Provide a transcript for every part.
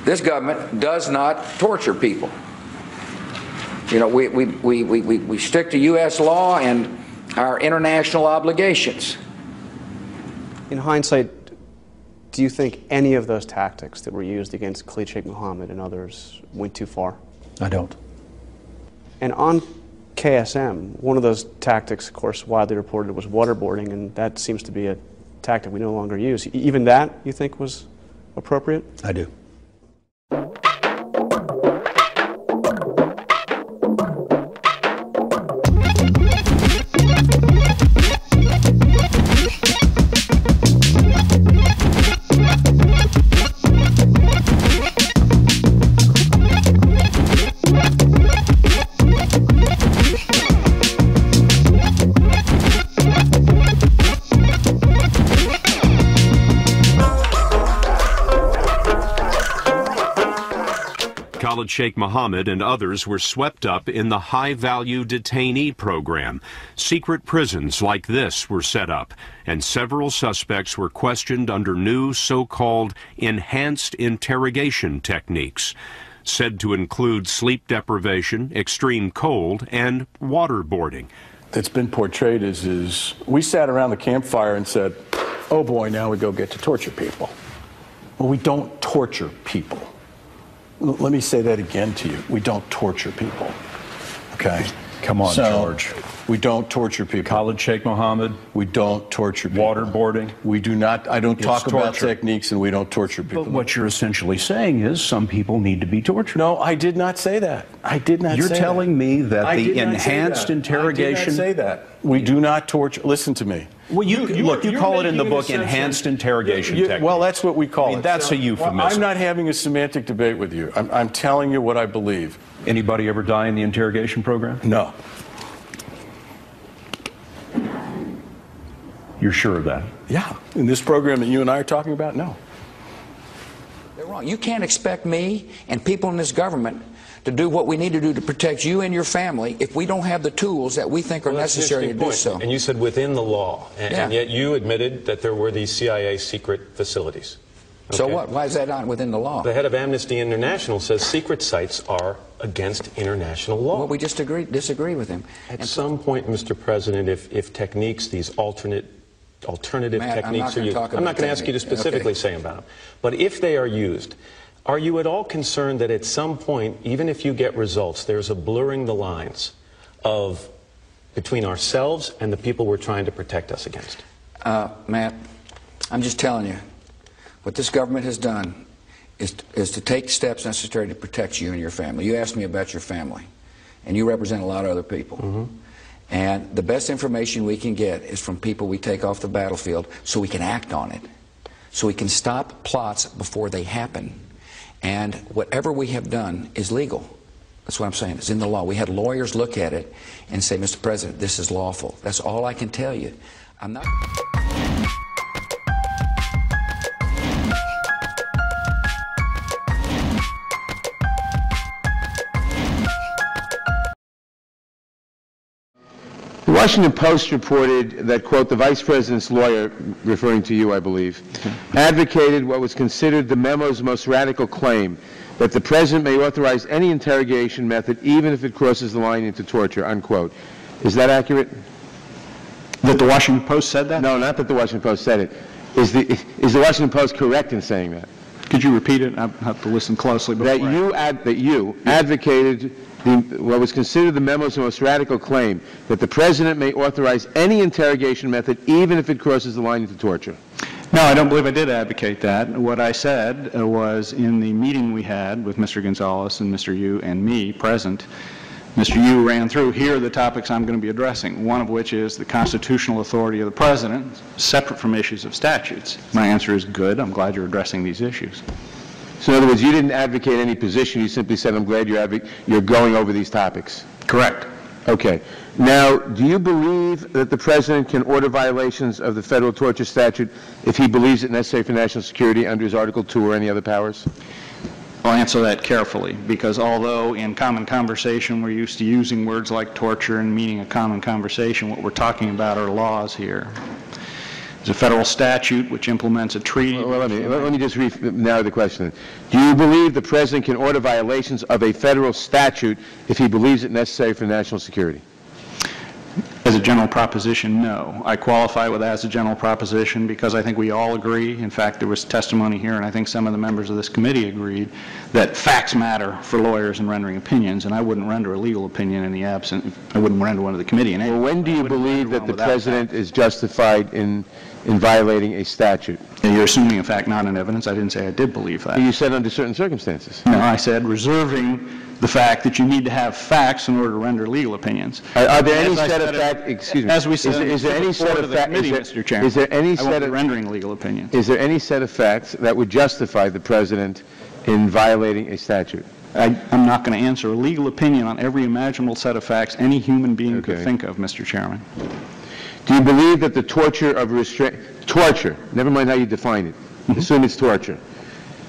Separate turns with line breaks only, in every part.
This government does not torture people. You know, we stick to U.S. law and our international obligations.
In hindsight, do you think any of those tactics that were used against Khalid Sheikh Mohammed and others went too far?
I don't.
And on KSM, one of those tactics, of course, widely reported was waterboarding, and that seems to be a tactic we no longer use. Even that, you think, was appropriate?
I do.
Khalid Sheikh Mohammed and others were swept up in the high-value detainee program. Secret prisons like this were set up, and several suspects were questioned under new so-called enhanced interrogation techniques, said to include sleep deprivation, extreme cold, and waterboarding.
That's been portrayed as we sat around the campfire and said, oh boy, now we go get to torture people. Well, we don't torture people. Let me say that again to you. We don't torture people. Okay?
Come on, George.
We don't torture people.
Khalid Sheikh Mohammed.
We don't torture people.
Waterboarding.
We do not. I don't talk about
torture.
techniques, and we don't torture people.
But what you're essentially saying is some people need to be tortured.
No, I did not say that. I did not say that.
You're telling me that the enhanced interrogation...
I did not say that. We do not torture. Listen to me.
Well, you call it in the book enhanced interrogation technique.
Well, that's what we call it.
That's a euphemism.
Well, I'm not having a semantic debate with you. I'm telling you what I believe.
Anybody ever die in the interrogation program?
No.
You're sure of that?
Yeah. In this program that you and I are talking about, no.
They're wrong. You can't expect me and people in this government to do what we need to do to protect you and your family if we don't have the tools that we think are necessary to do so.
And you said within the law, and yet you admitted that there were these CIA secret facilities. Okay.
So what? Why is that not within the law?
The head of Amnesty International says secret sites are against international law.
Well, we just disagree with him.
At some point, Mr. President, if techniques, these alternative techniques are used, I'm not going to ask you to specifically say about them, but if they are used, are you at all concerned that at some point, even if you get results, there's a blurring the lines of between ourselves and the people we're trying to protect us against?
Matt, I'm just telling you, what this government has done is to take steps necessary to protect you and your family. You asked me about your family, and you represent a lot of other people. Mm-hmm. And the best information we can get is from people we take off the battlefield so we can act on it, so we can stop plots before they happen. And whatever we have done is legal. That's what I'm saying. It's in the law. We had lawyers look at it and say, Mr. President, this is lawful. That's all I can tell you. I'm not...
The Washington Post reported that, quote, the Vice President's lawyer, referring to you, I believe, advocated what was considered the memo's most radical claim, that the President may authorize any interrogation method even if it crosses the line into torture, unquote. Is that accurate?
That the Washington Post said that?
No, not that the Washington Post said it. Is the Washington Post correct in saying that?
Could you repeat it? I have to listen closely.
That you advocated what was considered the memo's most radical claim, that the President may authorize any interrogation method even if it crosses the line into torture.
No, I don't believe I did advocate that. What I said was in the meeting we had with Mr. Gonzalez and Mr. Yu and me present, Mr. Yu ran through, here are the topics I'm going to be addressing, one of which is the constitutional authority of the President, separate from issues of statutes. My answer is good. I'm glad you're addressing these issues.
So in other words, you didn't advocate any position. You simply said, I'm glad you're going over these topics.
Correct.
Okay. Now, do you believe that the President can order violations of the federal torture statute if he believes it necessary for national security under his Article 2 or any other powers?
I'll answer that carefully, because although in common conversation we're used to using words like torture and meaning a common conversation, what we're talking about are laws here. There's a federal statute which implements a treaty.
Well, let me just narrow the question. Do you believe the President can order violations of a federal statute if he believes it necessary for national security?
As a general proposition, no. I qualify with as a general proposition because I think we all agree. In fact, there was testimony here, and I think some of the members of this committee agreed, that facts matter for lawyers in rendering opinions, and I wouldn't render a legal opinion in the absence. I wouldn't render one to the committee.
Well, when do you believe that the President is justified in violating a statute?
And you're assuming a fact, not an evidence. I didn't say I did believe that.
You said under certain circumstances.
No, I said reserving the fact that you need to have facts in order to render legal opinions.
Are there any set of facts? Excuse me.
As we said,
is there any set of facts,
Mr. Chairman?
Is there any set of
rendering legal opinions?
Is there any set of facts that would justify the President in violating a statute?
I'm not going to answer a legal opinion on every imaginable set of facts any human being could think of, Mr. Chairman.
Do you believe that the torture, never mind how you define it, assume it's torture.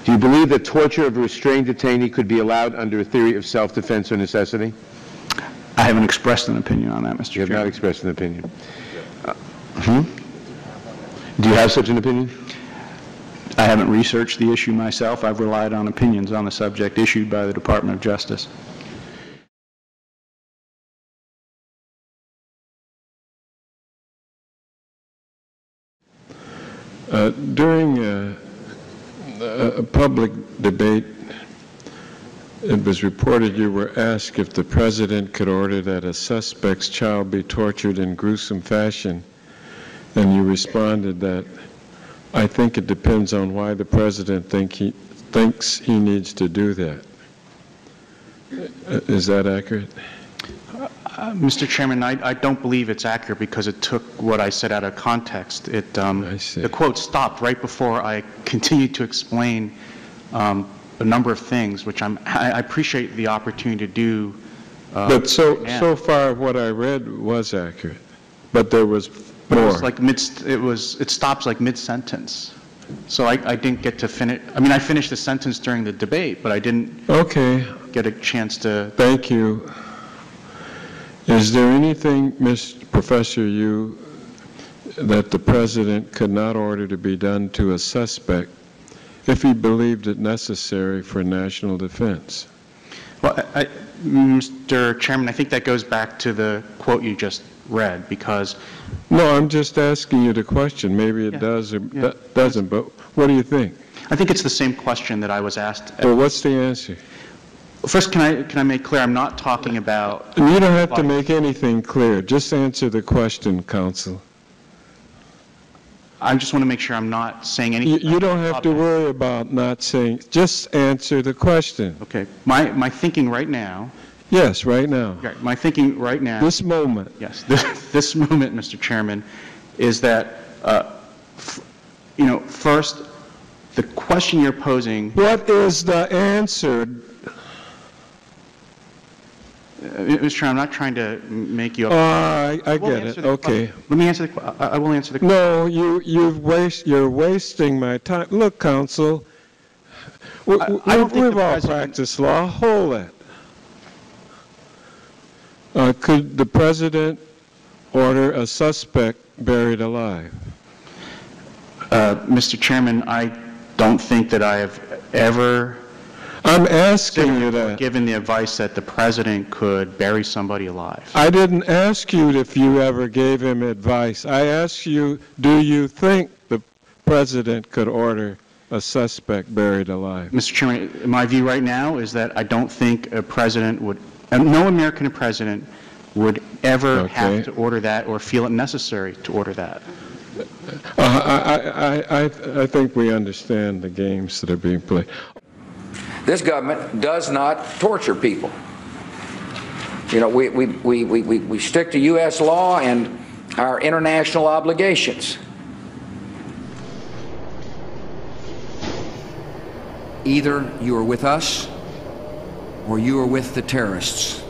Do you believe that torture of a restrained detainee could be allowed under a theory of self-defense or necessity?
I haven't expressed an opinion on that, Mr. Chairman.
You have not expressed an opinion. Do you have such an opinion?
I haven't researched the issue myself. I've relied on opinions on the subject issued by the Department of Justice.
During a public debate, it was reported you were asked if the President could order that a suspect's child be tortured in gruesome fashion, and you responded that, I think it depends on why the President thinks he needs to do that. Is that accurate?
Mr. Chairman, I don't believe it's accurate because it took what I said out of context. The quote stopped right before I continued to explain a number of things, which I appreciate the opportunity to do.
But so far what I read was accurate, but there was more.
It was like it stops like mid-sentence. So I didn't get to finish. I mean, I finished the sentence during the debate, but I didn't get a chance to.
Thank you. Is there anything, Professor Yu, that the President could not order to be done to a suspect if he believed it necessary for national defense?
Well, Mr. Chairman, I think that goes back to the quote you just read, because...
No, I'm just asking you the question. Maybe it does or doesn't, but what do you think?
I think it's the same question that I was asked.
Well, what's the answer?
First, can I make clear I'm not talking about...
You don't have to make anything clear. Just answer the question, counsel.
I just want to make sure I'm not saying anything.
You don't have to worry about not saying. Just answer the question.
Okay. My thinking right now...
Yes, right now.
Okay, my thinking right now...
This moment.
Yes. This moment, Mr. Chairman, is that, first, the question you're posing...
What is the answer?
Mr. Chairman, I'm not trying to make you...
I get it. Okay.
Let me answer the... I will answer the question.
No, you're wasting my time. Look, counsel, we've all practiced law. Hold it. Could the President order a suspect buried alive?
Mr. Chairman, I don't think that I have ever...
I'm asking you that.
Given the advice that the President could bury somebody alive.
I didn't ask you if you ever gave him advice. I asked you, do you think the President could order a suspect buried alive?
Mr. Chairman, my view right now is that I don't think a President would, no American President would ever have to order that or feel it necessary to order that.
I think we understand the games that are being played.
This government does not torture people. You know, we stick to U.S. law and our international obligations. Either you are with us or you are with the terrorists.